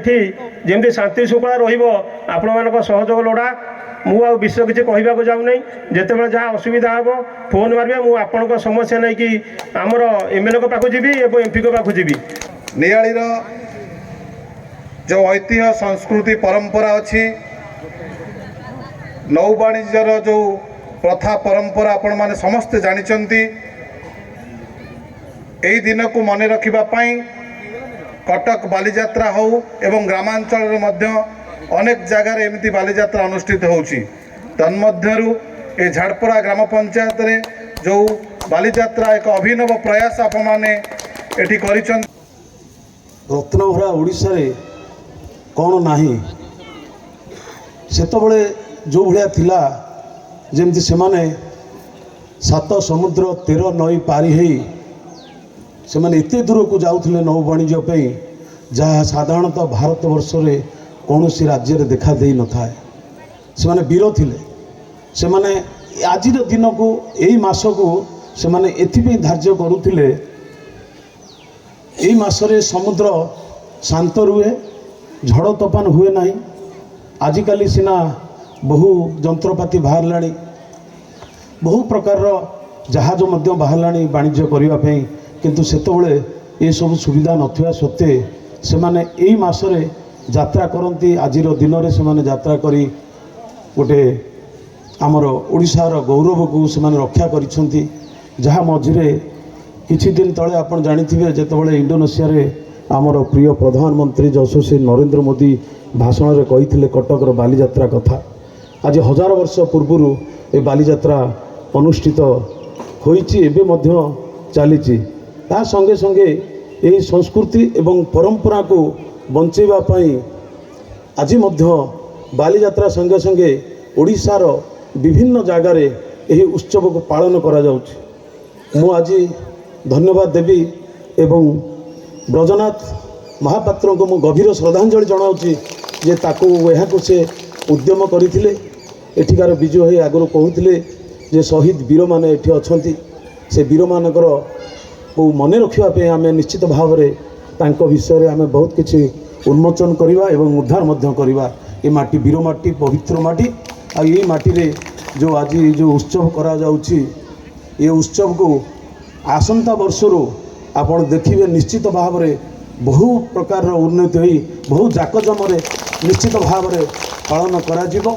ଏଠି ଯେମିତି ଶାନ୍ତି ଶୃଙ୍ଖଳା ରହିବ ଆପଣମାନଙ୍କ ସହଯୋଗ ଲୋଡ଼ା। ମୁଁ ଆଉ ବିଷୟ କିଛି କହିବାକୁ ଯାଉନାହିଁ। ଯେତେବେଳେ ଯାହା ଅସୁବିଧା ହେବ ଫୋନ୍ ମାରିବେ, ମୁଁ ଆପଣଙ୍କ ସମସ୍ୟା ନେଇକି ଆମର ଏମ୍ଏଲ୍ଏଙ୍କ ପାଖକୁ ଯିବି ଏବଂ ଏମ୍ପିଙ୍କ ପାଖକୁ ଯିବି। ନିଆଳିର ଯେଉଁ ଐତିହ୍ୟ ସଂସ୍କୃତି ପରମ୍ପରା ଅଛି, ନୌ ବାଣିଜ୍ୟର ଯେଉଁ ପ୍ରଥା ପରମ୍ପରା ଆପଣମାନେ ସମସ୍ତେ ଜାଣିଛନ୍ତି। ଏହି ଦିନକୁ ମନେ ରଖିବା ପାଇଁ କଟକ ବାଲିଯାତ୍ରା ହେଉ ଏବଂ ଗ୍ରାମାଞ୍ଚଳରେ ମଧ୍ୟ ଅନେକ ଜାଗାରେ ଏମିତି ବାଲିଯାତ୍ରା ଅନୁଷ୍ଠିତ ହେଉଛି। ତନ୍ମଧ୍ୟରୁ ଏ ଝାଡ଼ପଡ଼ା ଗ୍ରାମ ପଞ୍ଚାୟତରେ ଯେଉଁ ବାଲିଯାତ୍ରା ଏକ ଅଭିନବ ପ୍ରୟାସ ଆପଣମାନେ ଏଠି କରିଛନ୍ତି। ରତ୍ନଭରା ଓଡ଼ିଶାରେ କ'ଣ ନାହିଁ, ସେତେବେଳେ ଯେଉଁ ଭଳିଆ ଥିଲା, ଯେମିତି ସେମାନେ 7 ସମୁଦ୍ର 13 ନଈ ପାରି ହେଇ ସେମାନେ ଏତେ ଦୂରକୁ ଯାଉଥିଲେ ନୌ ବାଣିଜ୍ୟ ପାଇଁ, ଯାହା ସାଧାରଣତଃ ଭାରତବର୍ଷରେ କୌଣସି ରାଜ୍ୟରେ ଦେଖା ଦେଇନଥାଏ। ସେମାନେ ବୀର ଥିଲେ। ସେମାନେ ଆଜିର ଦିନକୁ, ଏଇ ମାସକୁ ସେମାନେ ଏଥିପାଇଁ ଧାର୍ଯ୍ୟ କରୁଥିଲେ, ଏଇ ମାସରେ ସମୁଦ୍ର ଶାନ୍ତ ରୁହେ, ଝଡ଼ ତୋଫାନ ହୁଏ ନାହିଁ। ଆଜିକାଲି ସିନା ବହୁ ଯନ୍ତ୍ରପାତି ବାହାରିଲାଣି, ବହୁ ପ୍ରକାରର ଜାହାଜ ମଧ୍ୟ ବାହାରିଲାଣି ବାଣିଜ୍ୟ କରିବା ପାଇଁ, କିନ୍ତୁ ସେତେବେଳେ ଏସବୁ ସୁବିଧା ନଥିବା ସତ୍ତ୍ୱେ ସେମାନେ ଏଇ ମାସରେ ଯାତ୍ରା କରନ୍ତି। ଆଜିର ଦିନରେ ସେମାନେ ଯାତ୍ରା କରି ଗୋଟେ ଆମର ଓଡ଼ିଶାର ଗୌରବକୁ ସେମାନେ ରକ୍ଷା କରିଛନ୍ତି। ଯାହା ମଝିରେ କିଛି ଦିନ ତଳେ ଆପଣ ଜାଣିଥିବେ, ଯେତେବେଳେ ଇଣ୍ଡୋନେସିଆରେ ଆମର ପ୍ରିୟ ପ୍ରଧାନମନ୍ତ୍ରୀ ଯଶସ୍ୱୀ ନରେନ୍ଦ୍ର ମୋଦି ଭାଷଣରେ କହିଥିଲେ କଟକର ବାଲିଯାତ୍ରା କଥା। ଆଜି 1000 ବର୍ଷ ପୂର୍ବରୁ ଏ ବାଲିଯାତ୍ରା ଅନୁଷ୍ଠିତ ହୋଇଛି, ଏବେ ମଧ୍ୟ ଚାଲିଛି। ତା ସଙ୍ଗେ ସଙ୍ଗେ ଏହି ସଂସ୍କୃତି ଏବଂ ପରମ୍ପରାକୁ ବଞ୍ଚାଇବା ପାଇଁ ଆଜି ମଧ୍ୟ ବାଲିଯାତ୍ରା ସଙ୍ଗେ ସଙ୍ଗେ ଓଡ଼ିଶାର ବିଭିନ୍ନ ଜାଗାରେ ଏହି ଉତ୍ସବକୁ ପାଳନ କରାଯାଉଛି। ମୁଁ ଆଜି ଧନ୍ୟବାଦ ଦେବି ଏବଂ ବ୍ରଜନାଥ ମହାପାତ୍ରଙ୍କୁ ମୁଁ ଗଭୀର ଶ୍ରଦ୍ଧାଞ୍ଜଳି ଜଣାଉଛି ଯେ ଏହାକୁ ସେ ଉଦ୍ୟମ କରିଥିଲେ। ଏଠିକାର ବିଜୁ ଭାଇ ଆଗରୁ କହୁଥିଲେ ଯେ ଶହୀଦ ବୀରମାନେ ଏଠି ଅଛନ୍ତି, ସେ ବୀରମାନଙ୍କର ମନେ ରଖିବା ପାଇଁ ଆମେ ନିଶ୍ଚିତ ଭାବରେ ତାଙ୍କ ବିଷୟରେ ଆମେ ବହୁତ କିଛି ଉନ୍ମୋଚନ କରିବା ଏବଂ ଉଦ୍ଧାର ମଧ୍ୟ କରିବା। ଏ ମାଟି ବୀର ମାଟି, ପବିତ୍ର ମାଟି। ଆଉ ଏଇ ମାଟିରେ ଯେଉଁ ଆଜି ଯେଉଁ ଉତ୍ସବ କରାଯାଉଛି, ଏ ଉତ୍ସବକୁ ଆସନ୍ତା ବର୍ଷରୁ ଆପଣ ଦେଖିବେ ନିଶ୍ଚିତ ଭାବରେ ବହୁ ପ୍ରକାରର ଉନ୍ନତି ହୋଇ ବହୁ ଜାକଜମରେ ନିଶ୍ଚିତ ଭାବରେ ପାଳନ କରାଯିବ।